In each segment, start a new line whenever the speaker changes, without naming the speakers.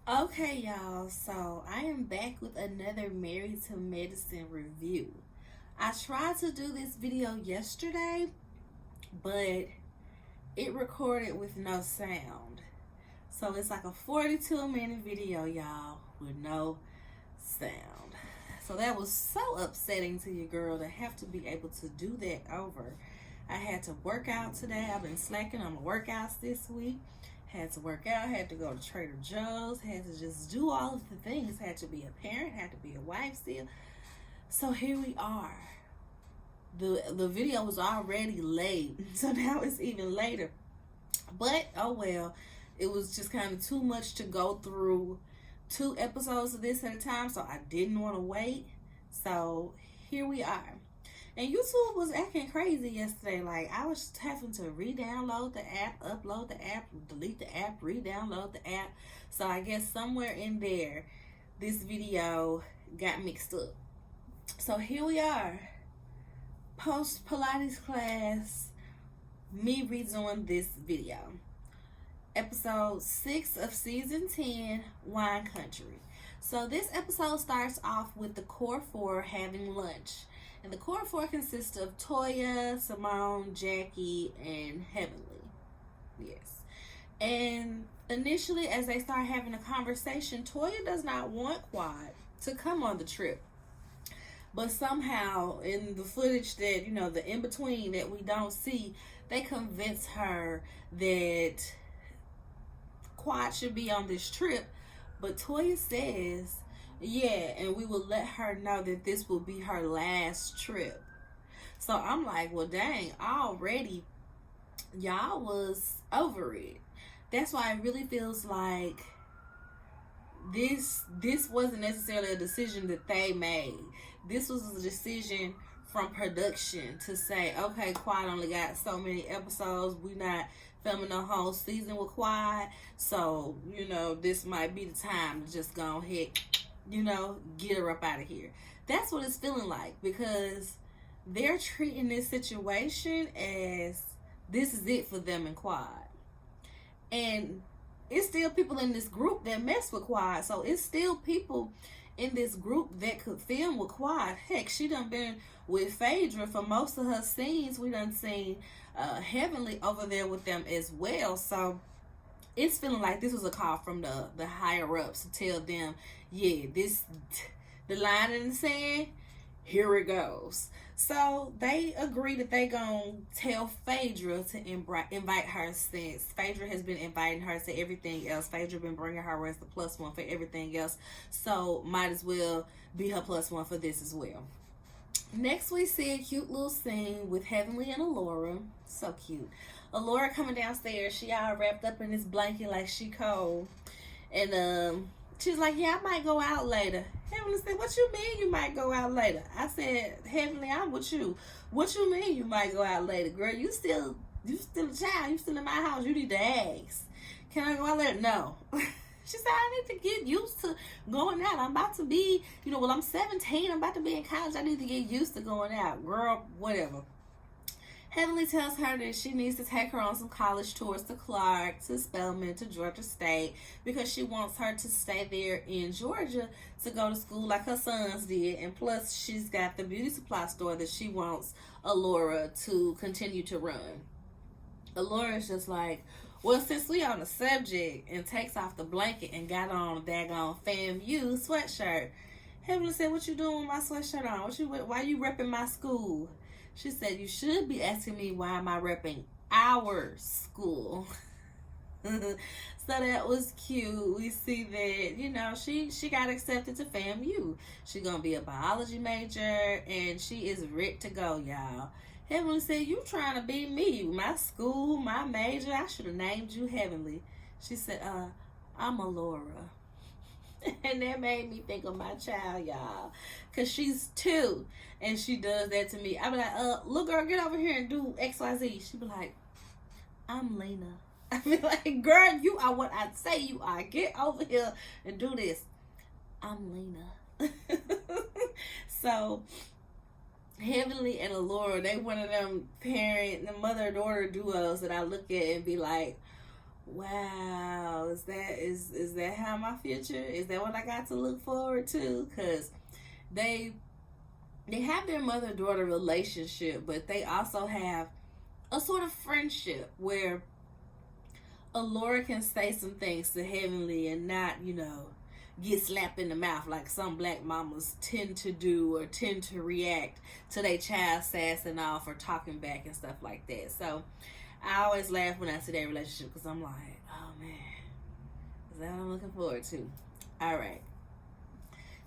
Okay, y'all, so I am back with another Married to Medicine review. I tried to do this video yesterday, but it recorded with no sound. So it's like a 42-minute video, y'all, with no sound. So that was so upsetting to your girl to have to be able to do that over. I had to work out today. I've been slacking on my workouts this week. Had to work out, had to go to Trader Joe's, had to just do all of the things. Had to be a parent, had to be a wife still. So here we are. The video was already late, so now it's even later. But oh well, it was just kind of too much to go through 2 episodes of this at a time, so I didn't want to wait. So here we are. And YouTube was acting crazy yesterday. Like, I was having to re-download the app, upload the app, delete the app, re-download the app. So I guess somewhere in there, this video got mixed up. So here we are. Post Pilates class, me redoing this video. Episode 6 of season 10, Wine Country. So this episode starts off with the core 4 having lunch. And the core 4 consists of Toya, Simone, Jackie, and Heavenly. Yes. And initially, as they start having a conversation, Toya does not want Quad to come on the trip. But somehow, in the footage that, the in-between that we don't see, they convince her that Quad should be on this trip. But Toya says, yeah, and we will let her know that this will be her last trip. So I'm like, well, dang, already y'all was over it. That's why it really feels like this wasn't necessarily a decision that they made. This was a decision from production to say, okay, Quad only got so many episodes. We not filming the whole season with Quad. So, this might be the time to just go ahead, get her up out of here. That's what it's feeling like, because they're treating this situation as this is it for them and Quad. And it's still people in this group that mess with Quad. So it's still people in this group that could film with Quad. Heck, she done been with Phaedra for most of her scenes. We done seen Heavenly over there with them as well. So it's feeling like this was a call from the higher ups to tell them, yeah, the line in the sand, here it goes. So they agree that they gonna tell Phaedra to invite her, since Phaedra has been inviting her to everything else. Phaedra been bringing her as the plus one for everything else, so might as well be her plus one for this as well. Next, we see a cute little scene with Heavenly and Alora. So cute. Alora coming downstairs. She all wrapped up in this blanket like she cold. And she's like, yeah, I might go out later. Heavenly said, what you mean you might go out later? I said, Heavenly, I'm with you. What you mean you might go out later? Girl, you still a child. You still in my house. You need to ask. Can I go out later? No. She said, I need to get used to going out. I'm about to be, I'm 17. I'm about to be in college. I need to get used to going out. Girl, whatever. Heavenly tells her that she needs to take her on some college tours to Clark, to Spelman, to Georgia State, because she wants her to stay there in Georgia to go to school like her sons did. And plus, she's got the beauty supply store that she wants Alora to continue to run. Alora's just like, well, since we on the subject, and takes off the blanket and got on a daggone FAMU sweatshirt. Heavenly said, what you doing with my sweatshirt on? Why you repping my school? She said, you should be asking me why am I repping our school. So that was cute. We see that, she got accepted to FAMU. She's going to be a biology major, and she is ready to go, y'all. Heavenly said, you trying to be me, my school, my major. I should have named you Heavenly. She said, I'm Alora. And that made me think of my child, y'all. Because she's 2, and she does that to me. I be like, little girl, get over here and do XYZ. She be like, I'm Lena. I be like, girl, you are what I say you are. Get over here and do this. I'm Lena. So Heavenly and Alora, they one of them the mother-daughter duos that I look at and be like, Wow, is that how my future? Is that what I got to look forward to? Cause they they have their mother-daughter relationship, but they also have a sort of friendship where Allura can say some things to Heavenly and not, get slapped in the mouth like some black mamas tend to do or tend to react to their child sassing off or talking back and stuff like that. So I always laugh when I see that relationship because I'm like, oh man, is that what I'm looking forward to? All right.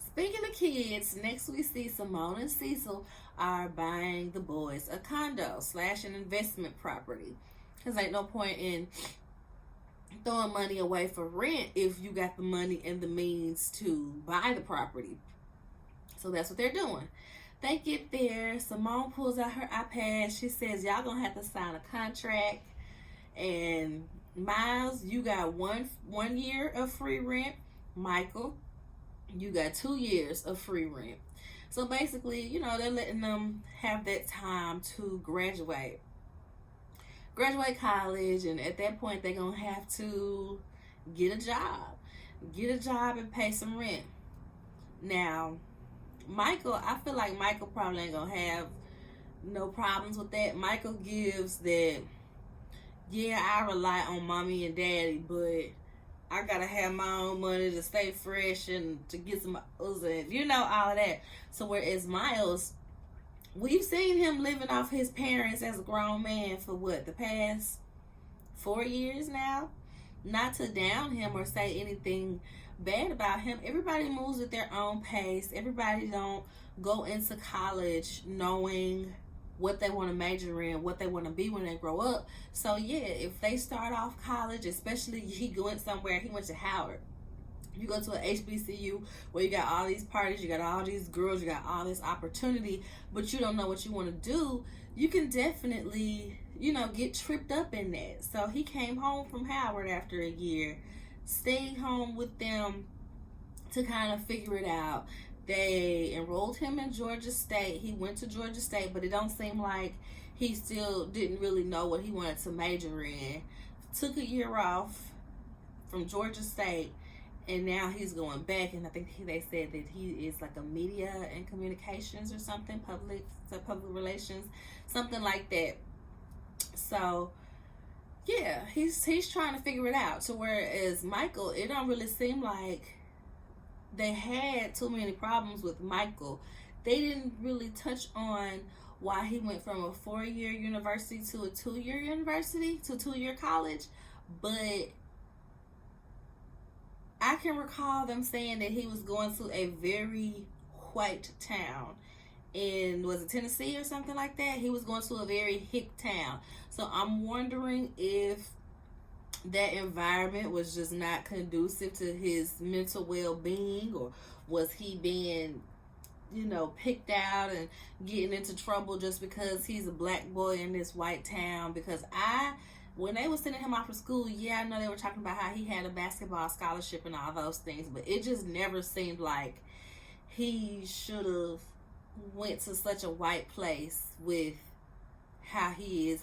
Speaking of kids, next we see Simone and Cecil are buying the boys a condo / an investment property. Because ain't no point in throwing money away for rent if you got the money and the means to buy the property. So that's what they're doing. They get there. Simone pulls out her iPad. She says, y'all gonna have to sign a contract. And Miles, you got one year of free rent. Michael, you got 2 years of free rent. So basically, they're letting them have that time to graduate college, and at that point they're gonna have to get a job and pay some rent. Now Michael, I feel like Michael probably ain't gonna have no problems with that. Michael gives that, yeah, I rely on mommy and daddy, but I gotta have my own money to stay fresh and to get some and all of that. So whereas Miles, we've seen him living off his parents as a grown man for the past 4 years now. Not to down him or say anything bad about him. Everybody moves at their own pace. Everybody don't go into college knowing what they want to major in, what they want to be when they grow up. So yeah, if they start off college, especially he went to Howard. You go to an HBCU where you got all these parties, you got all these girls, you got all this opportunity, but you don't know what you want to do, you can definitely, get tripped up in that. So he came home from Howard after a year, stayed home with them to kind of figure it out. They enrolled him in Georgia State. He went to Georgia State, but it don't seem like he still didn't really know what he wanted to major in. Took a year off from Georgia State, and now he's going back, and I think they said that he is like a media and communications or something, public relations, something like that. So yeah, he's trying to figure it out. So whereas Michael, it don't really seem like they had too many problems with Michael. They didn't really touch on why he went from a 4-year university to a 2-year university to 2-year college, but I can recall them saying that he was going to a very white town in, was it Tennessee or something like that? He was going to a very hip town. So I'm wondering if that environment was just not conducive to his mental well-being, or was he being, picked out and getting into trouble just because he's a black boy in this white town? Because when they were sending him off for school, yeah, I know they were talking about how he had a basketball scholarship and all those things, but it just never seemed like he should have went to such a white place with how he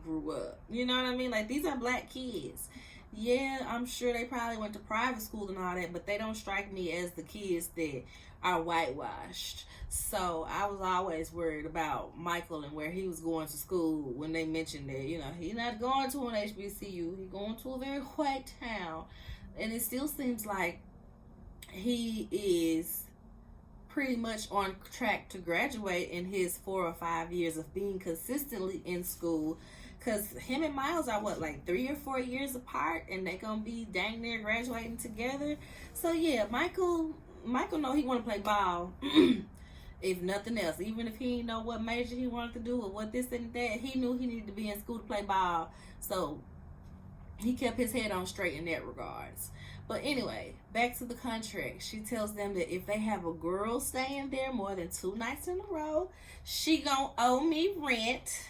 grew up. You know what I mean? Like, these are black kids. Yeah, I'm sure they probably went to private school and all that, but they don't strike me as the kids that are whitewashed. So I was always worried about Michael and where he was going to school when they mentioned that, he's not going to an HBCU, he's going to a very white town. And it still seems like he is pretty much on track to graduate in his 4 or 5 years of being consistently in school. Because him and Miles are, 3 or 4 years apart, and they're going to be dang near graduating together. So, yeah, Michael know he want to play ball, if nothing else. Even if he didn't know what major he wanted to do or what this and that, he knew he needed to be in school to play ball. So, he kept his head on straight in that regards. But anyway, back to the contract. She tells them that if they have a girl staying there more than 2 nights in a row, she gonna owe me rent.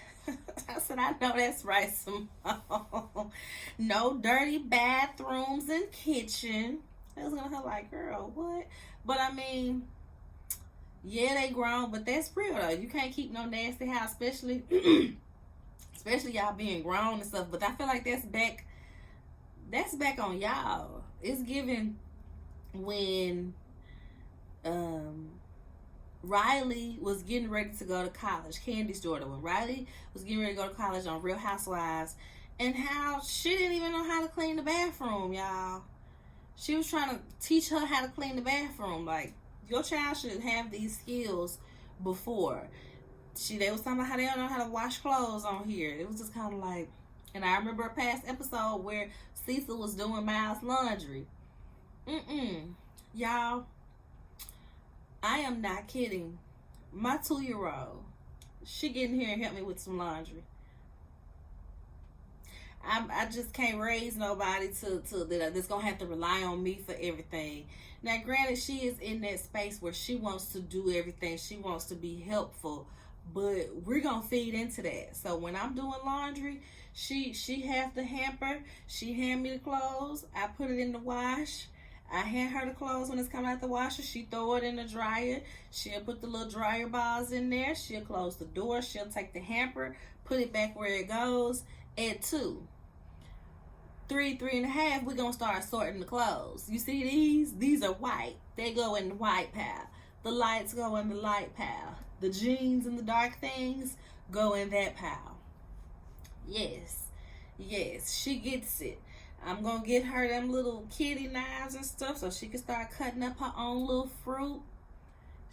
I said, I know that's right, Simone. No dirty bathrooms and kitchen. I was gonna like, girl, what? But I mean, yeah, they grown, but that's real though. You can't keep no nasty house, especially y'all being grown and stuff. But I feel like that's back That's back on y'all. It's given when um Riley was getting ready to go to college, Candy's daughter, when Riley was getting ready to go to college on Real Housewives, and how she didn't even know how to clean the bathroom, y'all. She was trying to teach her how to clean the bathroom. Like, your child should have these skills before. They was talking about how they don't know how to wash clothes on here. It was just kind of like, and I remember a past episode where Cecil was doing Miles' laundry. Y'all, I am not kidding. My 2-year-old, she get in here and help me with some laundry. I just can't raise nobody that's gonna have to rely on me for everything. Now, granted, she is in that space where she wants to do everything. She wants to be helpful, but we're gonna feed into that. So when I'm doing laundry, she have the hamper. She hand me the clothes. I put it in the wash. I hand her the clothes when it's coming out the washer. She throw it in the dryer. She'll put the little dryer balls in there. She'll close the door. She'll take the hamper, put it back where it goes. At 2, 3, 3.5, we're gonna start sorting the clothes. You see these? These are white. They go in the white pile. The lights go in the light pile. The jeans and the dark things go in that pile. Yes, she gets it. I'm gonna get her them little kitty knives and stuff so she can start cutting up her own little fruit.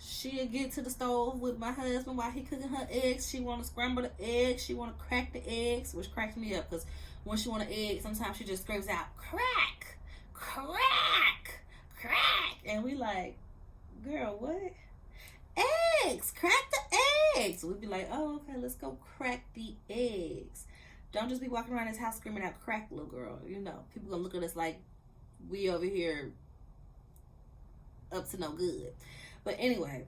She'll get to the stove with my husband while he cooking her eggs. She want to scramble the eggs. She want to crack the eggs, which cracks me up because when she want an egg, sometimes she just screams out, crack, crack, crack. And we like, girl, what? Eggs, crack the eggs. We'd be like, oh, okay, let's go crack the eggs. Don't just be walking around this house screaming out crack, little girl. You know, people gonna look at us like we over here up to no good. But anyway,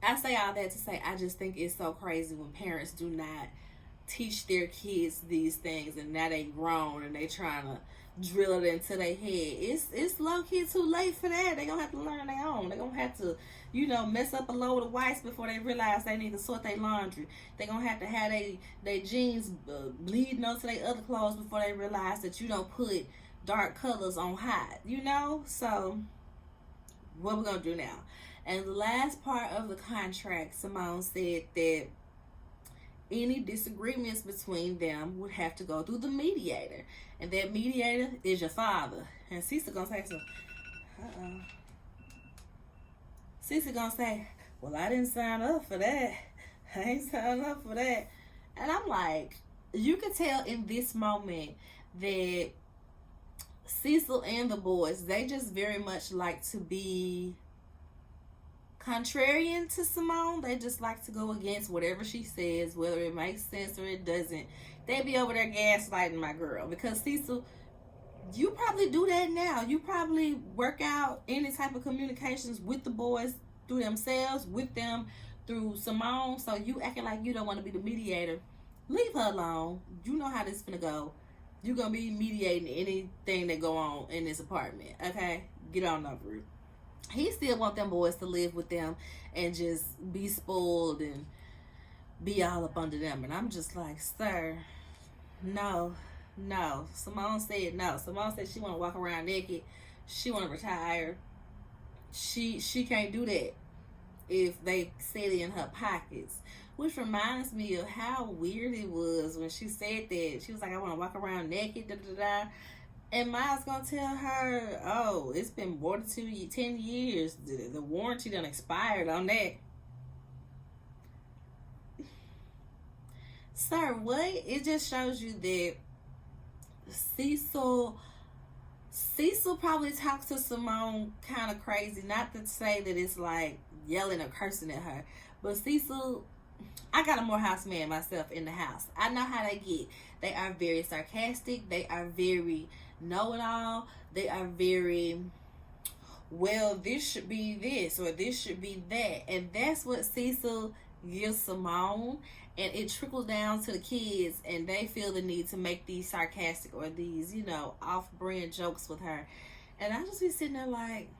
I say all that to say I just think it's so crazy when parents do not teach their kids these things, and now they grown and they trying to drill it into their head. It's low key too late for that. They gonna have to learn their own. They gonna have to, mess up a load of whites before they realize they need to sort their laundry. They gonna have to have they jeans bleeding onto their other clothes before they realize that you don't put dark colors on hot. So what we're gonna do now? And the last part of the contract, Simone said that any disagreements between them would have to go through the mediator. And that mediator is your father. And Cecil gonna say something. Cecil gonna say, well, I didn't sign up for that. I ain't signed up for that. And I'm like, you can tell in this moment that Cecil and the boys, they just very much like to be contrarian to Simone. They just like to go against whatever she says, whether it makes sense or it doesn't. They be over there gaslighting my girl. Because Cecil, you probably do that now. You probably work out any type of communications with the boys through themselves, with them through Simone. So you acting like you don't want to be the mediator. Leave her alone. You know how this is gonna go. You're gonna be mediating anything that go on in this apartment. Okay? Get on over it. He still want them boys to live with them and just be spoiled and be all up under them. And I'm just like, sir, no. Simone said no. Simone said she want to walk around naked. She want to retire. She can't do that if they sit in her pockets. Which reminds me of how weird it was when she said that. She was like, I want to walk around naked, da-da-da. And Miles gonna tell her, oh, it's been more than 10 years. The warranty done expired on that. Sir, what? It just shows you that Cecil probably talks to Simone kind of crazy. Not to say that it's like yelling or cursing at her. But Cecil, I got a Morehouse man myself in the house. I know how they get. They are very sarcastic. They are very know-it-all. They are very, well, this should be this or this should be that. And that's what Cecil gives Simone. And it trickles down to the kids, and they feel the need to make these sarcastic or these, off-brand jokes with her. And I just be sitting there like,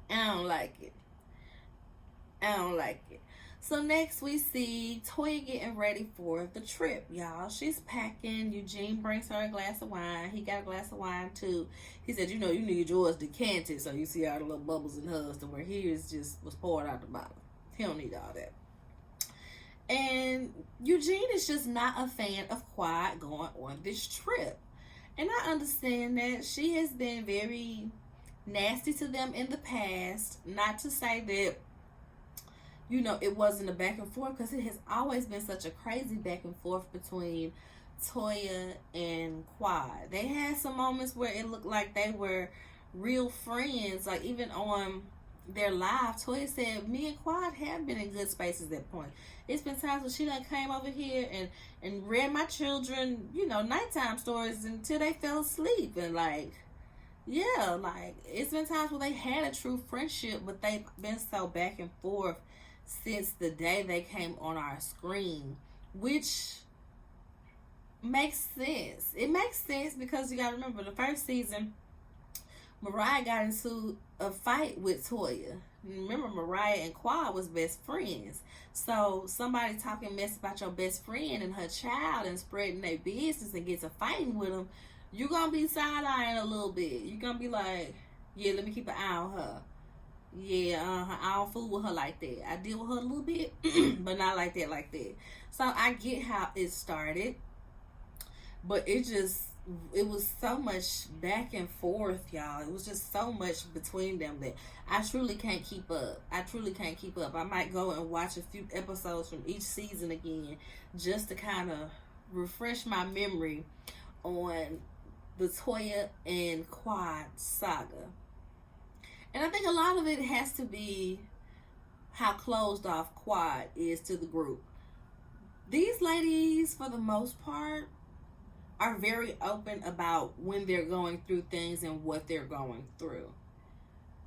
I don't like it. So next we see Toya getting ready for the trip, y'all. She's packing. Eugene brings her a glass of wine. He got a glass of wine too. He said, you know, you need yours decanted so you see all the little bubbles in hers, to where his just was poured out the bottle. He don't need all that. And Eugene is just not a fan of Quiet going on this trip. And I understand that. She has been very nasty to them in the past. Not to say that, you know, it wasn't a back and forth, because it has always been such a crazy back and forth between Toya and Quad. They had some moments where it looked like they were real friends. Like, even on their live, Toya said, me and Quad have been in good spaces at that point. It's been times when she done came over here and read my children, you know, nighttime stories until they fell asleep. And like, yeah, like, it's been times where they had a true friendship, but they've been so back and forth since the day they came on our screen, which makes sense. It makes sense because you gotta remember, the first season, Mariah got into a fight with Toya. Remember, Mariah and Quad was best friends. So somebody talking mess about your best friend and her child and spreading their business and gets a fighting with them, you're gonna be side-eyeing a little bit. You're gonna be like, yeah, let me keep an eye on her. Yeah, I don't fool with her like that. I deal with her a little bit, but not like that. So I get how it started, but it was so much back and forth, y'all. It was just so much between them that I truly can't keep up. I might go and watch a few episodes from each season again, just to kind of refresh my memory on the Toya and Quad saga. And I think a lot of it has to be how closed off Quad is to the group. These ladies, for the most part, are very open about when they're going through things and what they're going through.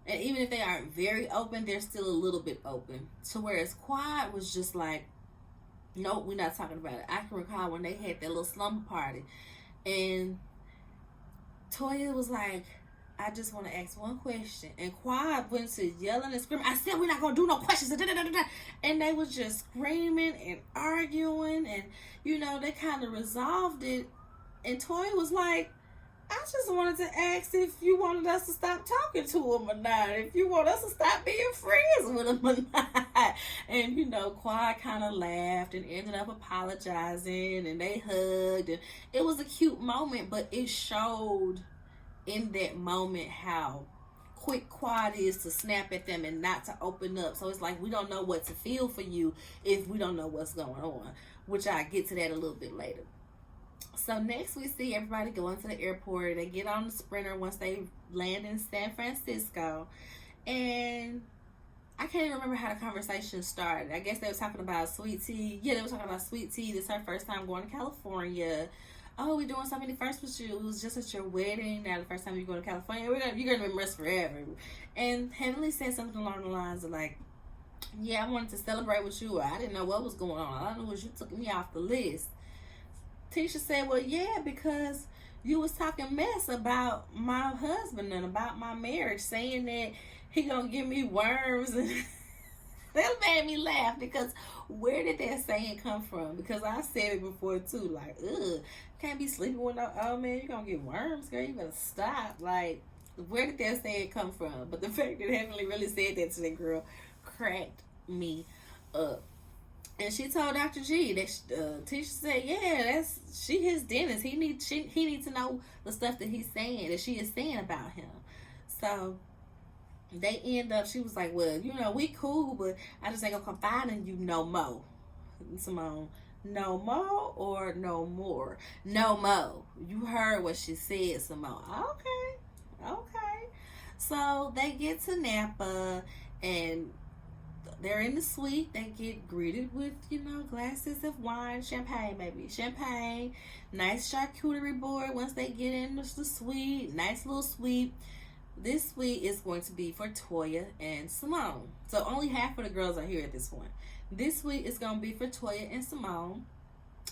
And even if they aren't very open, they're still a little bit open. So whereas Quad was just like, nope, we're not talking about it. I can recall when they had that little slumber party, and Toya was like, I just want to ask one question. And Quad went to yelling and screaming, I said we're not going to do no questions. And they was just screaming and arguing. And, you know, they kind of resolved it. And Toya was like, I just wanted to ask if you wanted us to stop talking to him or not. If you want us to stop being friends with him or not. And, you know, Quad kind of laughed and ended up apologizing. And they hugged. And it was a cute moment, but it showed in that moment how quick Quad is to snap at them and not to open up. So it's like, we don't know what to feel for you if we don't know what's going on, which I'll get to that a little bit later. So next we see everybody going to the airport. They get on the Sprinter once they land in San Francisco, and I can't even remember how the conversation started. I guess they were talking about Sweet Tea. Yeah, they were talking about Sweet Tea. This is her first time going to California. Oh, we're doing so many firsts with you. It was just at your wedding. Now the first time you go to California, you're gonna remember us forever. And Heavenly said something along the lines of like, yeah, I wanted to celebrate with you. I didn't know what was going on. All I knew was you took me off the list. Tisha said, well, yeah, because you was talking mess about my husband and about my marriage, saying that he gonna give me worms. And that made me laugh, because where did that saying come from? Because I said it before too, like, ugh, can't be sleeping with no old man, you gonna get worms, girl, you better stop. Like, where did that saying come from? But the fact that Heavenly really said that to that girl cracked me up. And she told Dr. G that Tisha said, yeah, she his dentist. He needs to know the stuff that he's saying, that she is saying about him. So they end up, she was like, well, you know, we cool, but I just ain't gonna confide in you no more. Simone, no more or no more? No more. You heard what she said, Simone. Okay. So they get to Napa, and they're in the suite. They get greeted with, you know, glasses of wine, champagne, nice charcuterie board once they get in the suite. Nice little suite. This suite is going to be for Toya and Simone. So only half of the girls are here at this point. This suite is going to be for Toya and Simone.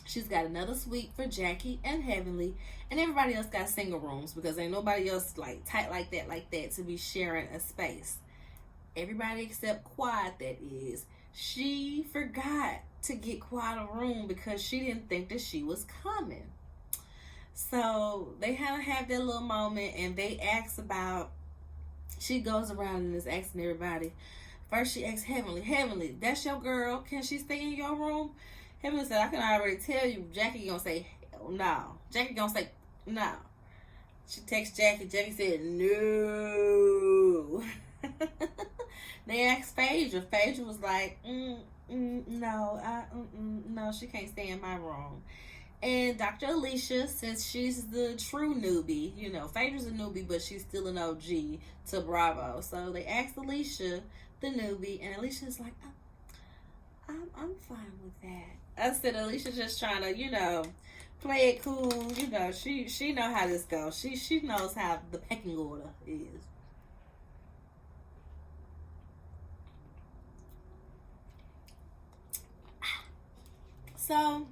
She's got another suite for Jackie and Heavenly. And everybody else got single rooms, because ain't nobody else like tight like that to be sharing a space. Everybody except Quad, that is, she forgot to get Quiet a room because she didn't think that she was coming. So they kind of have their little moment, and they ask about. She goes around and is asking everybody. First, she asks Heavenly, Heavenly, that's your girl. Can she stay in your room? Heavenly said, I can already tell you. Jackie gonna say, hell no. Jackie gonna say, no. She texts Jackie. Jackie said, no. They asked Phaedra. Phaedra was like, no, no, she can't stay in my room. And Dr. Alicia, since she's the true newbie, you know, Phaedra's a newbie, but she's still an OG to Bravo. So they asked Alicia, the newbie, and Alicia's like, I'm fine with that. I said Alicia's just trying to, you know, play it cool. You know, she know how this goes. She knows how the pecking order is. So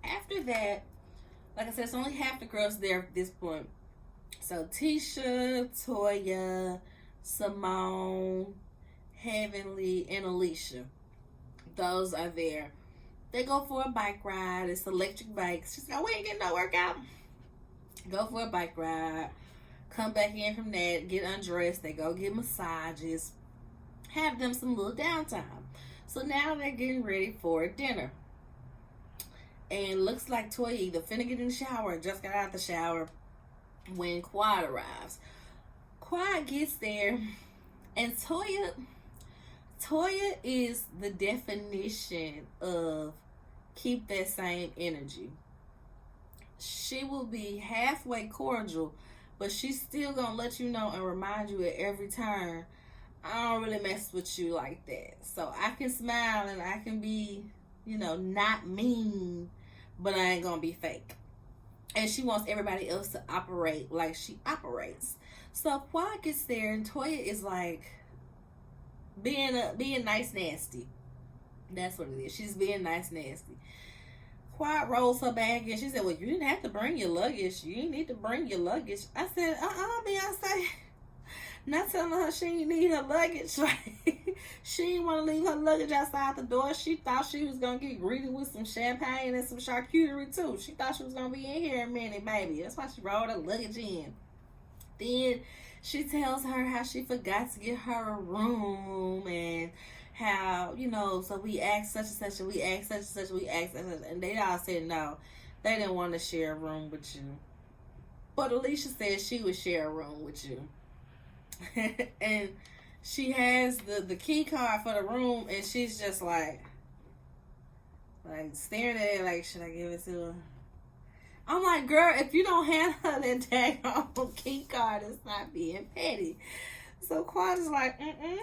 after that, like I said, it's only half the girls there at this point. So Tisha, Toya, Simone, Heavenly, and Alicia. Those are there. They go for a bike ride. It's electric bikes. She's like, we ain't getting no workout. Go for a bike ride. Come back in from that. Get undressed. They go get massages. Have them some little downtime. So now they're getting ready for dinner. And looks like Toya either finna get in the shower or just got out the shower when Quiet arrives. Quiet gets there, and Toya is the definition of keep that same energy. She will be halfway cordial, but she's still gonna let you know and remind you at every turn, I don't really mess with you like that. So I can smile and I can be, you know, not mean, but I ain't gonna be fake. And she wants everybody else to operate like she operates. So Quiet gets there, and Toya is like being nice nasty. That's what it is. She's being nice nasty. Quiet rolls her bag, and she said, well, you didn't have to bring your luggage. You didn't need to bring your luggage. I said, Beyonce. Not telling her she didn't need her luggage. Like, she didn't want to leave her luggage outside the door. She thought she was going to get greeted with some champagne and some charcuterie, too. She thought she was going to be in here in a minute, baby. That's why she rolled her luggage in. Then she tells her how she forgot to get her a room, and how, you know, so we asked such and such, and we asked such and such, we asked such and such, and they all said no. They didn't want to share a room with you. But Alicia said she would share a room with you. And she has the key card for the room, and she's just like staring at it like, should I give it to her? I'm like, girl, if you don't hand her that daggone key card, it's not being petty. So Quiet is like,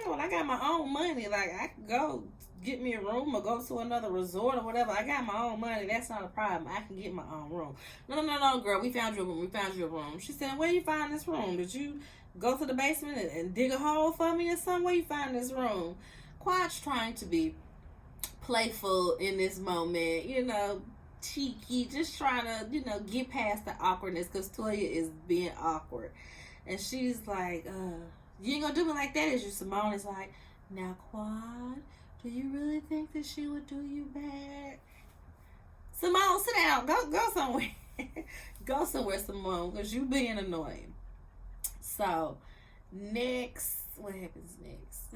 well, I got my own money. Like, I could go get me a room or go to another resort or whatever. I got my own money. That's not a problem. I can get my own room. No, girl, we found you a room. We found you a room. She said, where you find this room? Did you go to the basement and dig a hole for me or something? Where you find this room? Quiet's trying to be playful in this moment, you know, cheeky, just trying to, you know, get past the awkwardness, because Toya is being awkward. And she's like, you ain't gonna do me like that, is you? Simone is like, now, Quiet, do you really think that she would do you bad? Simone, sit down. Go somewhere. Go somewhere, Simone, because you being annoying. So, next, what happens next?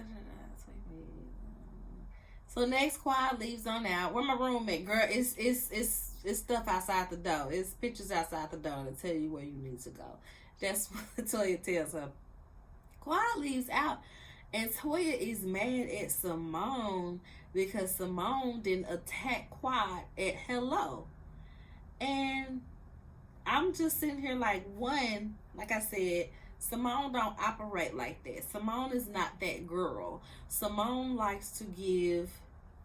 So next, Quiet leaves on out. Where my room at, girl? It's stuff outside the door. It's pictures outside the door to tell you where you need to go. That's what Toya tells her. Quiet leaves out, and Toya is mad at Simone because Simone didn't attack Quiet at hello. And I'm just sitting here like, one, like I said, Simone don't operate like that. Simone is not that girl. Simone likes to give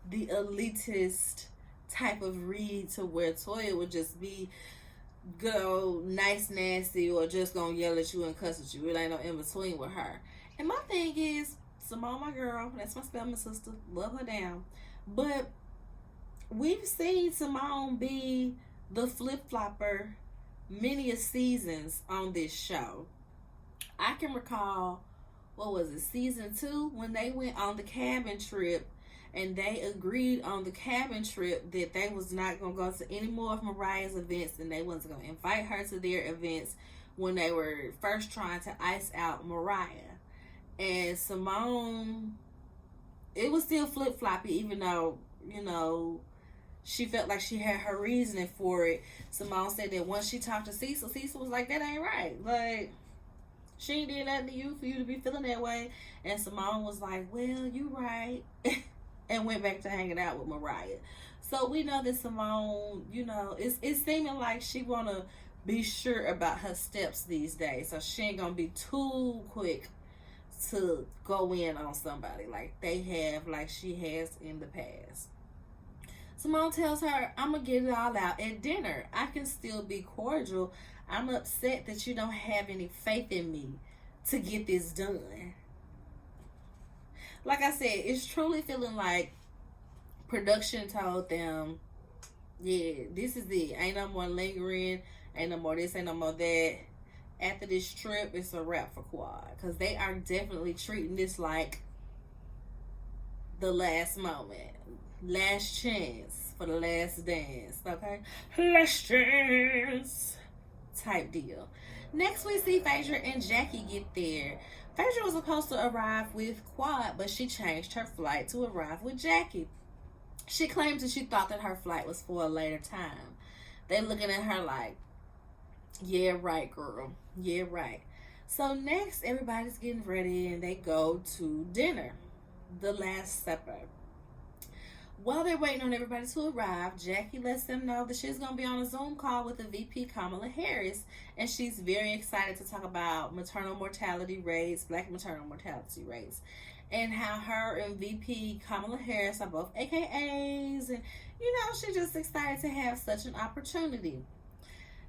the elitist type of read to where Toya would just be good old nice nasty, or just gonna yell at you and cuss at you. It ain't no in between with her. And my thing is, Simone, my girl, that's my spelling sister, love her down. But we've seen Simone be the flip-flopper many seasons on this show. I can recall, what was it, season 2, when they went on the cabin trip, and they agreed on the cabin trip that they was not going to go to any more of Mariah's events, and they wasn't going to invite her to their events when they were first trying to ice out Mariah. And Simone, it was still flip-floppy, even though, you know, she felt like she had her reasoning for it. Simone said that once she talked to Cecil, Cecil was like, that ain't right. Like, she ain't did nothing to you for you to be feeling that way. And Simone was like, well, you right. And went back to hanging out with Mariah. So we know that Simone, you know, it's seeming like she want to be sure about her steps these days. So she ain't going to be too quick to go in on somebody like they have, like she has in the past. Simone tells her, I'm going to get it all out at dinner. I can still be cordial. I'm upset that you don't have any faith in me to get this done. Like I said, it's truly feeling like production told them, yeah, this is it. Ain't no more lingering. Ain't no more this, ain't no more that. After this trip, it's a wrap for Quad. Because they are definitely treating this like the last moment. Last chance for the last dance. Okay? Last chance type deal. Next, we see Phaedra and Jackie get there. Phaedra was supposed to arrive with Quad, but she changed her flight to arrive with Jackie. She claims that she thought that her flight was for a later time. They're looking at her like, yeah, right, girl. Yeah, right. So next, everybody's getting ready and they go to dinner. The Last Supper. While they're waiting on everybody to arrive, Jackie lets them know that she's going to be on a Zoom call with the VP Kamala Harris, and she's very excited to talk about maternal mortality rates, black maternal mortality rates, and how her and VP Kamala Harris are both AKAs, and, you know, she's just excited to have such an opportunity.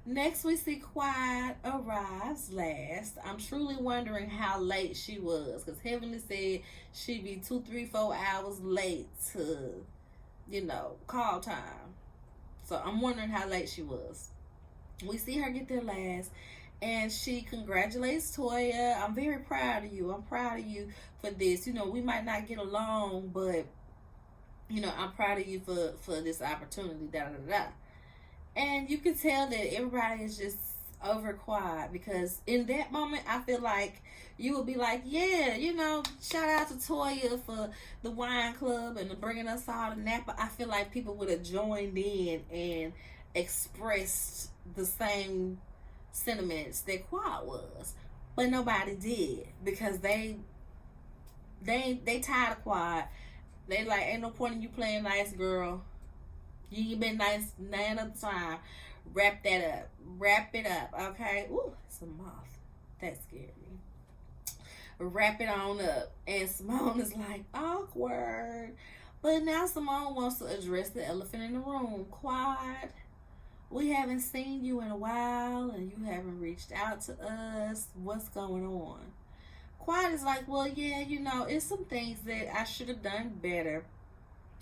Next, we see Quad arrives last. I'm truly wondering how late she was, because Heavenly said she'd be 2, 3, 4 hours late to, you know, call time. So I'm wondering how late she was. We see her get there last, and she congratulates Toya. I'm very proud of you. I'm proud of you for this. You know, we might not get along, but, you know, I'm proud of you for this opportunity, da-da-da-da. And you can tell that everybody is just over Quad, because in that moment, I feel like you would be like, yeah, you know, shout out to Toya for the wine club and bringing us all to Napa. I feel like people would have joined in and expressed the same sentiments that Quad was. But nobody did, because they tired of Quad. They like, ain't no point in you playing nice, girl. You been nice none of the time. Wrap that up. Wrap it up, okay? Ooh, it's a moth. That scared me. Wrap it on up. And Simone is like, awkward. But now Simone wants to address the elephant in the room. Quad, we haven't seen you in a while, and you haven't reached out to us. What's going on? Quad is like, well, yeah, you know, it's some things that I should have done better.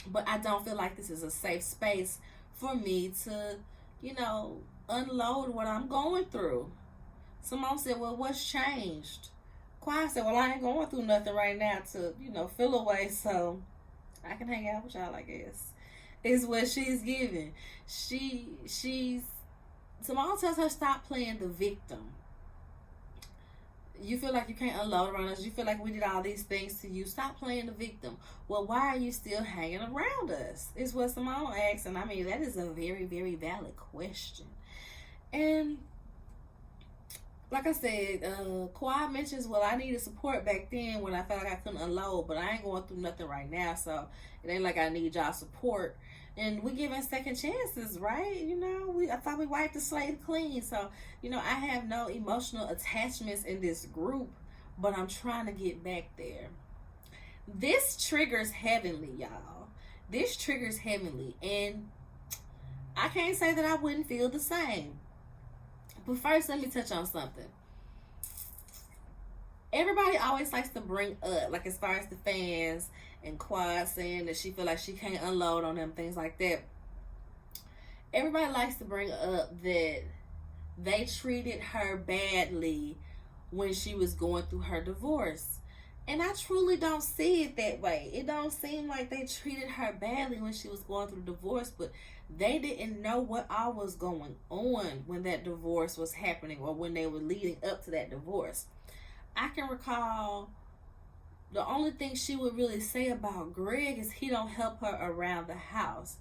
But I don't feel like this is a safe space for me to, you know, unload what I'm going through. Simone said, well, what's changed? Quad said, well, I ain't going through nothing right now to, you know, feel away, so I can hang out with y'all, I guess. Is what she's giving. Simone tells her, stop playing the victim. You feel like you can't unload around us. You feel like we did all these things to you. Stop playing the victim. Well, why are you still hanging around us? Is what Simone asks. And I mean, that is a very, very valid question. And like I said, Quad mentions, well, I needed support back then when I felt like I couldn't unload, but I ain't going through nothing right now, so it ain't like I need y'all support. And we giving second chances, right? You know, I thought we wiped the slate clean. So, you know, I have no emotional attachments in this group, but I'm trying to get back there. This triggers Heavenly, y'all. This triggers Heavenly. And I can't say that I wouldn't feel the same. But first, let me touch on something. Everybody always likes to bring up, like as far as the fans and Quad saying that she feel like she can't unload on them, things like that. Everybody likes to bring up that they treated her badly when she was going through her divorce. And I truly don't see it that way. It don't seem like they treated her badly when she was going through divorce, but they didn't know what all was going on when that divorce was happening or when they were leading up to that divorce. I can recall the only thing she would really say about Greg is he don't help her around the house.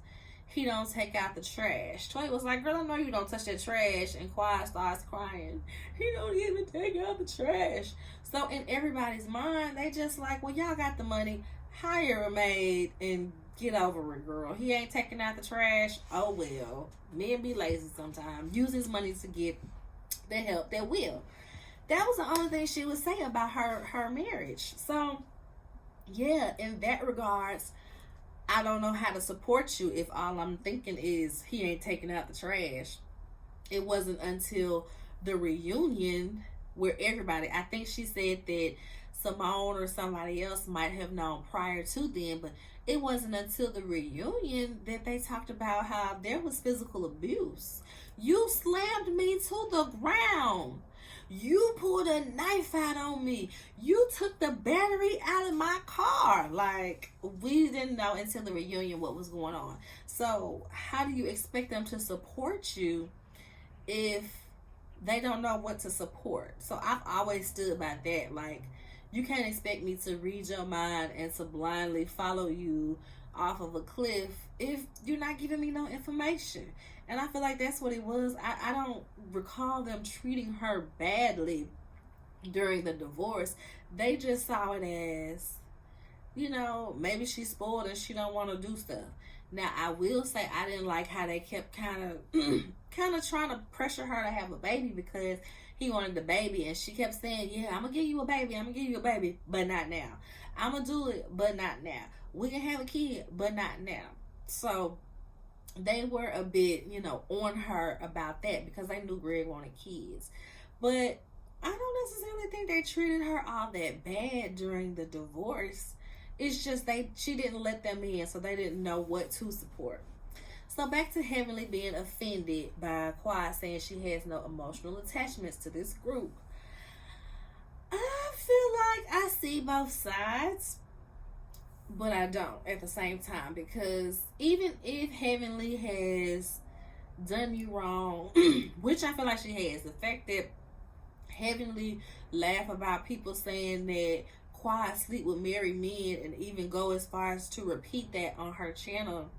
He don't take out the trash. Toy was like, girl, I know you don't touch that trash. And Quiet starts crying. He don't even take out the trash. So in everybody's mind, they just like, well, y'all got the money. Hire a maid and get over it, girl. He ain't taking out the trash. Oh, well. Men be lazy sometimes. Use his money to get the help that will. That was the only thing she would say about her marriage. So, yeah, in that regards, I don't know how to support you if all I'm thinking is he ain't taking out the trash. It wasn't until the reunion where everybody, I think she said that Simone or somebody else might have known prior to then, but it wasn't until the reunion that they talked about how there was physical abuse. You slammed me to the ground. You pulled a knife out on me. You took the battery out of my car. Like, we didn't know until the reunion what was going on. So how do you expect them to support you if they don't know what to support? So I've always stood by that. Like, you can't expect me to read your mind and to blindly follow you off of a cliff if you're not giving me no information. And I feel like that's what it was. I don't recall them treating her badly during the divorce. They just saw it as, you know, maybe she's spoiled and she don't want to do stuff. Now, I will say I didn't like how they kept kind of trying to pressure her to have a baby because he wanted the baby. And she kept saying, yeah, I'm going to give you a baby. I'm going to give you a baby, but not now. I'm going to do it, but not now. We can have a kid, but not now. So they were a bit, you know, on her about that because they knew Greg wanted kids. But I don't necessarily think they treated her all that bad during the divorce. It's just she didn't let them in, so they didn't know what to support. So back to Heavenly being offended by Quiet saying she has no emotional attachments to this group. I feel like I see both sides, but I don't at the same time, because even if Heavenly has done you wrong, which I feel like she has, the fact that Heavenly laugh about people saying that Quiet sleep with married men and even go as far as to repeat that on her channel,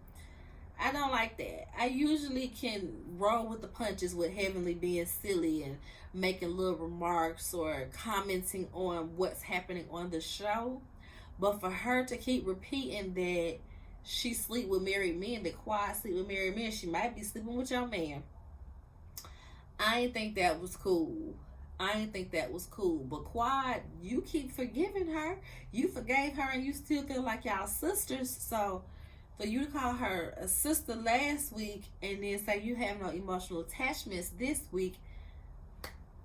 I don't like that. I usually can roll with the punches with Heavenly being silly and making little remarks or commenting on what's happening on the show. But for her to keep repeating that she sleep with married men, that Quiet sleep with married men, she might be sleeping with your man. I didn't think that was cool. But Quiet, you keep forgiving her. You forgave her and you still feel like y'all sisters. So for you to call her a sister last week and then say you have no emotional attachments this week,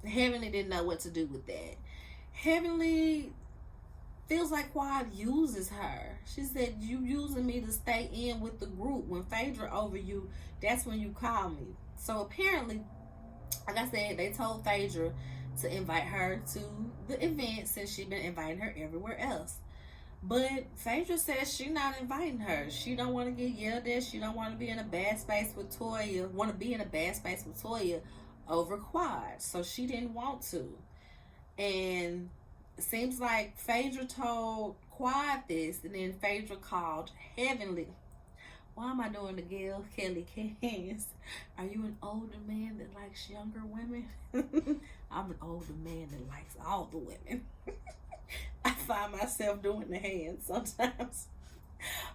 Heavenly didn't know what to do with that. Heavenly feels like Quiet uses her. She said, you using me to stay in with the group. When Phaedra over you, that's when you call me. So apparently, like I said, they told Phaedra to invite her to the event since she'd been inviting her everywhere else. But Phaedra says she's not inviting her. She don't want to get yelled at. She don't want to be in a bad space with Toya. Over Quiet. So she didn't want to. And it seems like Phaedra told Quiet this, and then Phaedra called Heavenly. Why am I doing the Gail Kelly Cans? Are you an older man that likes younger women? I'm an older man that likes all the women. I find myself doing the hands sometimes.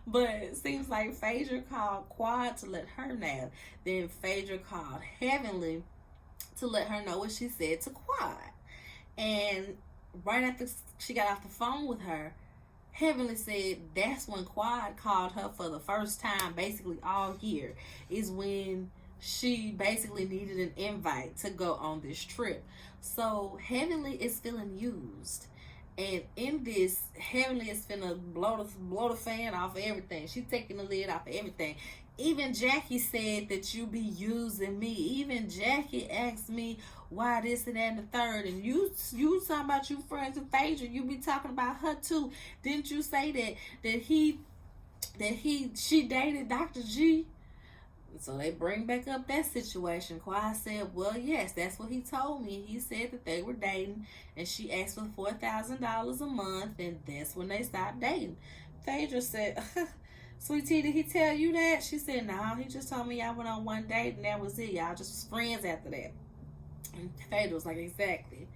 But it seems like Phaedra called Quiet to let her know. Then Phaedra called Heavenly to let her know what she said to Quiet. And right after she got off the phone with her, Heavenly said that's when Quiet called her for the first time basically all year, is when she basically needed an invite to go on this trip. So Heavenly is feeling used. And in this, Heavenly is finna blow the fan off of everything. She's taking the lid off of everything. Even Jackie said that you be using me. Even Jackie asked me why this and that and the third. And you talking about you friends with Phaedra. You be talking about her too. Didn't you say she dated Dr. G? So they bring back up that situation. Quad said, well, yes, that's what he told me. He said that they were dating and she asked for $4,000 a month, and that's when they stopped dating. Phaedra said, Sweet Tea, did he tell you that? She said, no, he just told me y'all went on one date and that was it. Y'all just was friends after that. And Phaedra was like, exactly.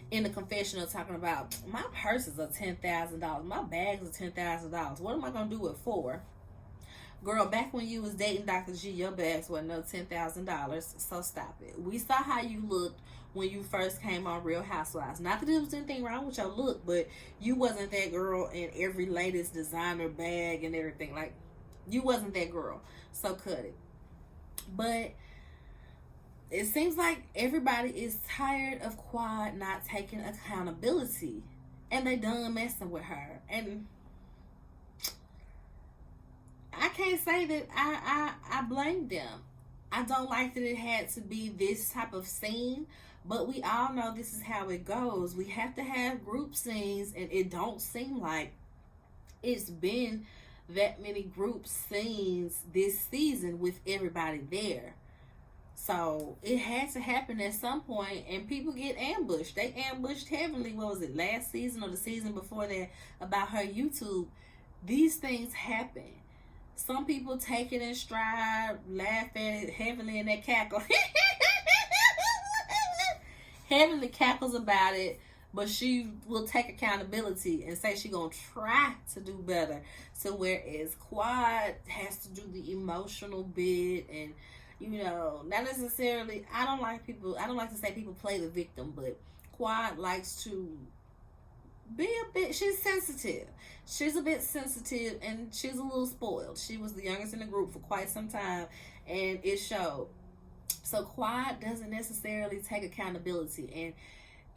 In the confessional talking about, my purses are $10,000. My bags are $10,000. What am I going to do it for? Girl, back when you was dating Dr. G, your bags wasn't no $10,000, so stop it. We saw how you looked when you first came on Real Housewives. Not that there was anything wrong with your look, but you wasn't that girl in every latest designer bag and everything. Like, you wasn't that girl, so cut it. But it seems like everybody is tired of Quad not taking accountability, and they done messing with her. And I can't say that I blame them. I don't like that it had to be this type of scene, but we all know this is how it goes. We have to have group scenes, and it don't seem like it's been that many group scenes this season with everybody there. So it had to happen at some point, and people get ambushed. They ambushed heavily. What was it, last season or the season before that, about her YouTube? These things happen. Some people take it in stride, laugh at it heavily, and they cackle. Heavily cackles about it, but she will take accountability and say she gonna try to do better. So whereas Quad has to do the emotional bit, and not necessarily, I don't like to say people play the victim, but Quad likes to be a bit, she's sensitive. She's a bit sensitive, and she's a little spoiled. She was the youngest in the group for quite some time, and it showed. So Quad doesn't necessarily take accountability, and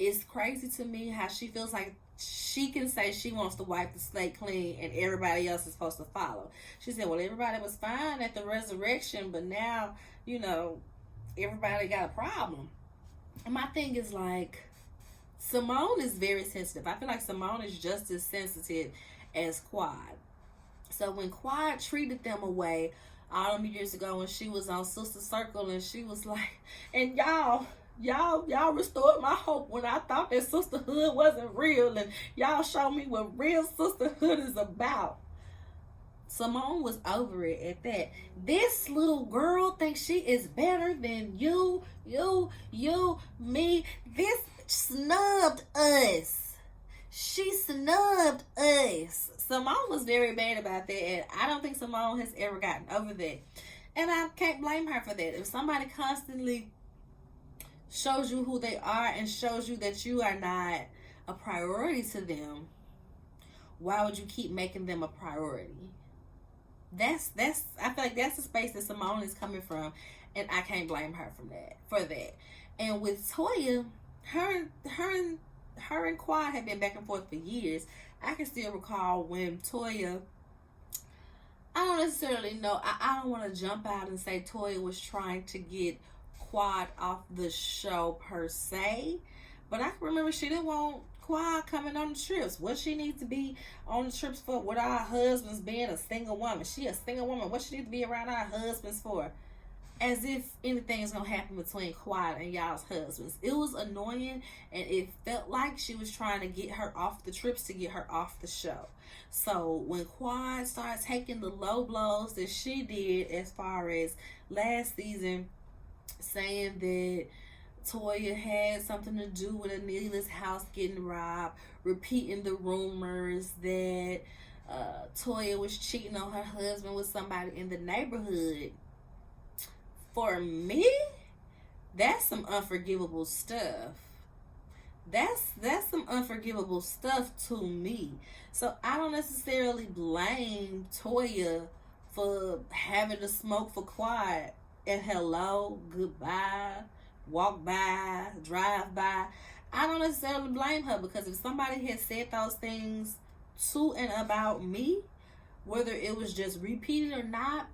it's crazy to me how she feels like she can say she wants to wipe the slate clean and everybody else is supposed to follow. She said, well, everybody was fine at the resurrection, but now, everybody got a problem. And my thing is, like, Simone is very sensitive. I feel like Simone is just as sensitive as Quad. So when Quad treated them away all them years ago when she was on Sister Circle, and she was like, and y'all restored my hope when I thought that sisterhood wasn't real, and y'all showed me what real sisterhood is about. Simone was over it at that. This little girl thinks she is better than you, me. This snubbed us. She snubbed us. Simone was very bad about that, and I don't think Simone has ever gotten over that. And I can't blame her for that. If somebody constantly shows you who they are and shows you that you are not a priority to them, why would you keep making them a priority? I feel like that's the space that Simone is coming from, and I can't blame her for that. And with Toya, her and Quad have been back and forth for years. I can still recall when Toya, I don't necessarily know, I don't want to jump out and say Toya was trying to get Quad off the show per se, but I can remember she didn't want Quad coming on the trips. What she needs to be on the trips for? With our husbands being a single woman. She a single woman. What she need to be around our husbands for? As if anything is going to happen between Quad and y'all's husbands. It was annoying, and it felt like she was trying to get her off the trips to get her off the show. So when Quad started taking the low blows that she did as far as last season, saying that Toya had something to do with Anela's house getting robbed, repeating the rumors that Toya was cheating on her husband with somebody in the neighborhood. For me, that's some unforgivable stuff. That's some unforgivable stuff to me. So I don't necessarily blame Toya for having to smoke for Quad and hello, goodbye, walk by, drive by. I don't necessarily blame her, because if somebody had said those things to and about me, whether it was just repeated or not,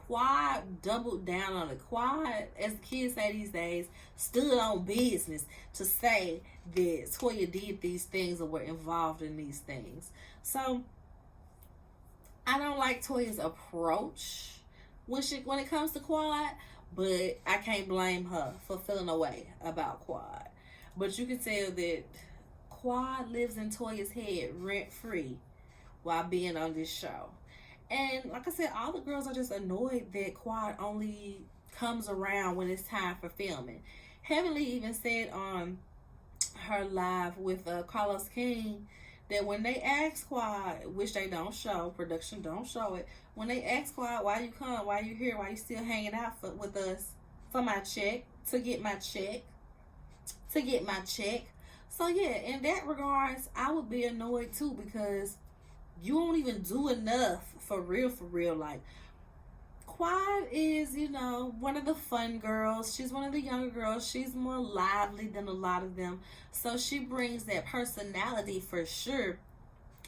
Quad doubled down on it. Quad, as the kids say these days, stood on business to say that Toya did these things or were involved in these things. So I don't like Toya's approach when it comes to Quad, but I can't blame her for feeling away about Quad. But you can tell that Quad lives in Toya's head rent free while being on this show. And like I said, all the girls are just annoyed that Quad only comes around when it's time for filming. Heavenly even said on her live with Carlos King that when they ask Quad, which they don't show, production don't show it, when they ask Quad, why you come, why you here, why you still hanging out with us for my check, to get my check. So yeah, in that regards, I would be annoyed too, because you won't even do enough for real. Like, Quad is, one of the fun girls. She's one of the younger girls. She's more lively than a lot of them. So she brings that personality for sure.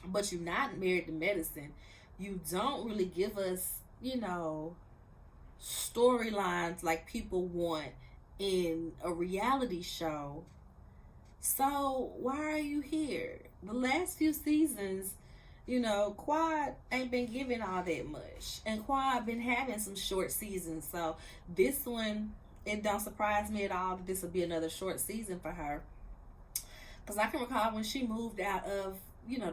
But you're not married to medicine. You don't really give us, storylines like people want in a reality show. So why are you here? The last few seasons, Quad ain't been giving all that much. And Quad been having some short seasons. So this one, it don't surprise me at all that this will be another short season for her. Because I can recall when she moved out of,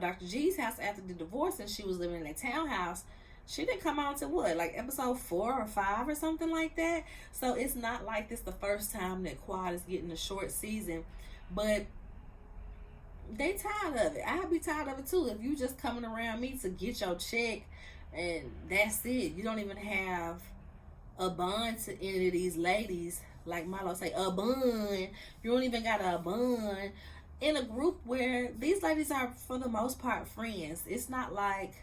Dr. G's house after the divorce and she was living in a townhouse, she didn't come on to what, like episode 4 or 5 or something like that. So it's not like this the first time that Quad is getting a short season. But they tired of it. I'd be tired of it too. If you just coming around me to get your check and that's it. You don't even have a bond to any of these ladies. Like Milo say, a bond. You don't even got a bond in a group where these ladies are, for the most part, friends. It's not like,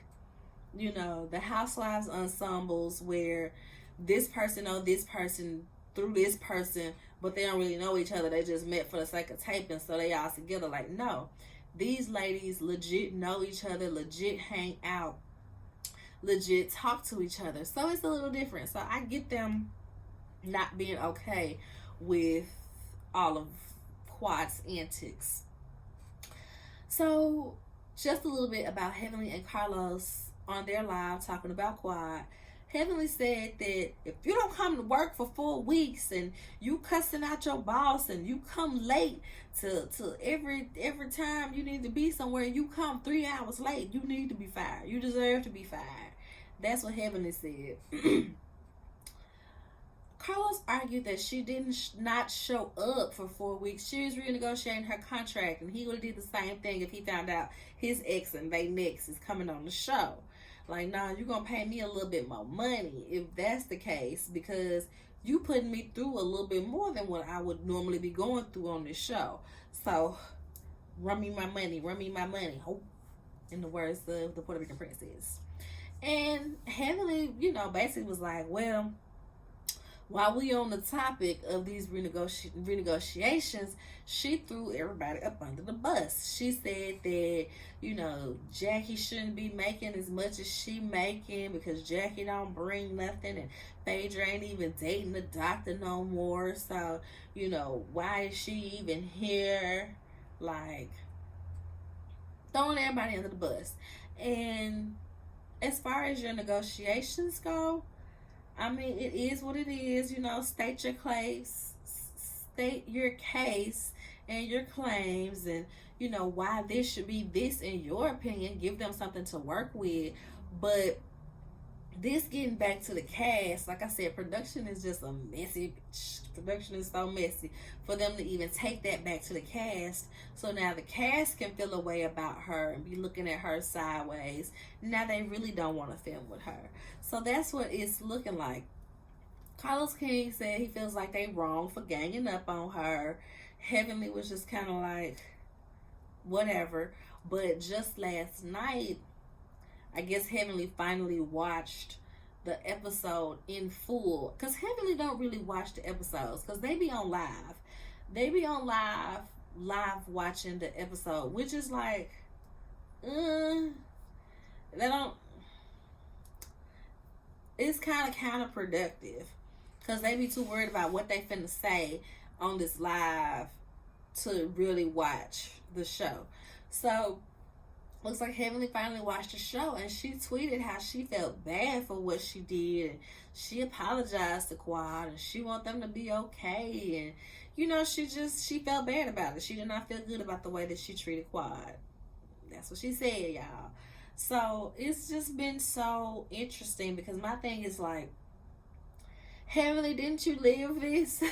the Housewives ensembles where this person knows this person through this person, but they don't really know each other. They just met for the sake of taping, so they all together. Like, no. These ladies legit know each other, legit hang out, legit talk to each other. So it's a little different. So I get them not being okay with all of Quad's antics. So just a little bit about Heavenly and Carlos on their live talking about Quad. Heavenly said that if you don't come to work for 4 weeks and you cussing out your boss and you come late to every time you need to be somewhere and you come 3 hours late, you need to be fired. You deserve to be fired. That's what Heavenly said. Carlos argued that she did not show up for 4 weeks. She was renegotiating her contract, and he would have did the same thing if he found out his ex and they next is coming on the show. Like, nah, you're going to pay me a little bit more money if that's the case, because you putting me through a little bit more than what I would normally be going through on this show. So, run me my money. Oh, in the words of the Puerto Rican princess. And Heavenly, basically was like, well, while we on the topic of these renegotiations, she threw everybody up under the bus. She said that, Jackie shouldn't be making as much as she making because Jackie don't bring nothing, and Phaedra ain't even dating the doctor no more. So, why is she even here? Like, throwing everybody under the bus. And as far as your negotiations go, I mean, it is what it is. State your case and your claims, and why this should be this in your opinion. Give them something to work with. But this getting back to the cast, like I said, production is just a messy. Production is so messy for them to even take that back to the cast. So now the cast can feel a way about her and be looking at her sideways. Now they really don't want to film with her. So that's what it's looking like. Carlos King said he feels like they wrong for ganging up on her. Heavenly was just kind of like, whatever. But just last night, I guess Heavenly finally watched the episode in full. Because Heavenly don't really watch the episodes, because they be on live. They be on live watching the episode, which is like, they don't. it's kind of counterproductive because they be too worried about what they finna say on this live to really watch the show. So looks like Heavenly finally watched the show, and she tweeted how she felt bad for what she did, and she apologized to Quad, and she want them to be okay, and you know, she felt bad about it. She did not feel good about the way that she treated Quad. That's what she said, y'all. So it's just been so interesting because my thing is like, Heavenly, didn't you live this?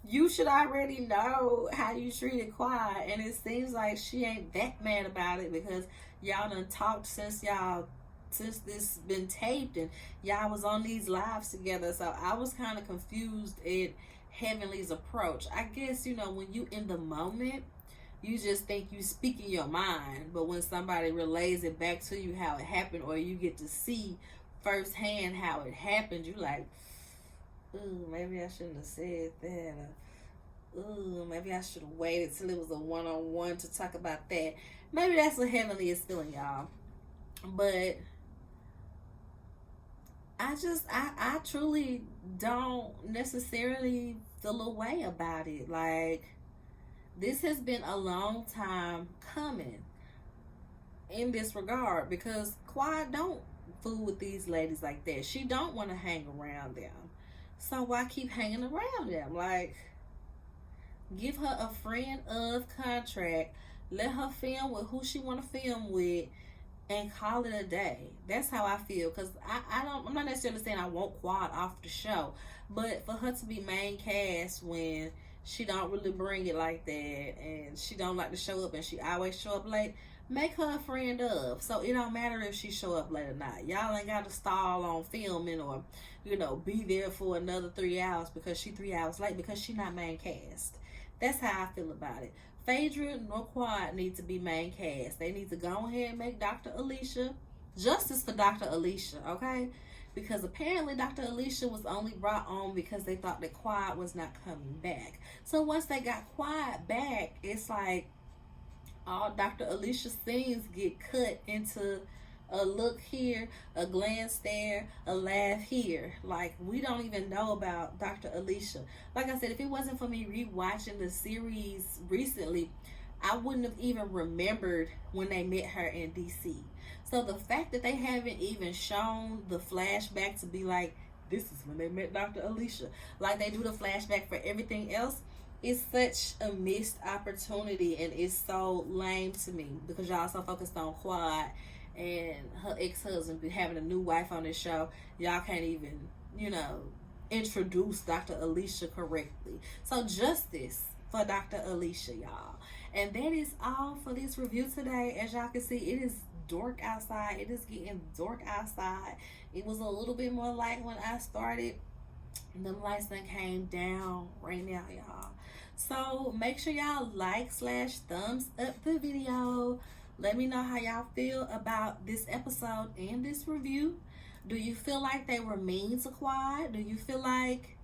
You should already know how you treated Quad, and it seems like she ain't that mad about it because y'all done talked since this been taped and y'all was on these lives together. So I was kind of confused at Heavenly's approach. I guess, you know, when you in the moment, you just think you speaking your mind, but when somebody relays it back to you how it happened, or you get to see firsthand how it happened, you like, ooh, maybe I shouldn't have said that. Ooh, maybe I should have waited till it was a one-on-one to talk about that. Maybe that's what Heavenly is feeling, y'all. But I truly don't necessarily feel a way about it. Like, this has been a long time coming in this regard because Quad don't fool with these ladies like that. She don't want to hang around them. So why keep hanging around them? Like, give her a friend of contract. Let her film with who she want to film with, and call it a day. That's how I feel. Cause I'm not necessarily saying I want Quad off the show, but for her to be main cast when she don't really bring it like that, and she don't like to show up, and she always show up late, make her a friend of. So it don't matter if she show up late or not. Y'all ain't got to stall on filming or, you know, be there for another 3 hours because she 3 hours late because she not main cast. That's how I feel about it. Phaedra nor Quad need to be main cast. They need to go ahead and make Dr. Alicia justice for Dr. Alicia, okay? Because apparently Dr. Alicia was only brought on because they thought that Quad was not coming back. So once they got Quad back, it's like all Dr. Alicia's scenes get cut into a look here, a glance there, a laugh here. Like, we don't even know about Dr. Alicia. Like I said, if it wasn't for me rewatching the series recently, I wouldn't have even remembered when they met her in DC. So the fact that they haven't even shown the flashback to be like, this is when they met Dr. Alicia, like they do the flashback for everything else, is such a missed opportunity, and it's so lame to me because y'all so focused on Quad and her ex-husband having a new wife on this show. Y'all can't even, you know, introduce Dr. Alicia correctly. So justice for Dr. Alicia, y'all. And that is all for this review today. As y'all can see, it is dark outside. It is getting dark outside. It was a little bit more light when I started. Them lights that came down right now, y'all. So make sure y'all like/thumbs up the video. Let me know how y'all feel about this episode and this review. Do you feel like they were mean to Quad? Do you feel like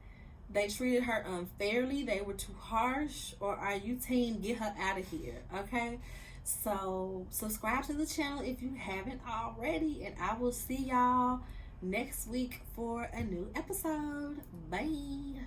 they treated her unfairly? They were too harsh? Or are you team get her out of here? Okay? So subscribe to the channel if you haven't already. And I will see y'all next week for a new episode. Bye.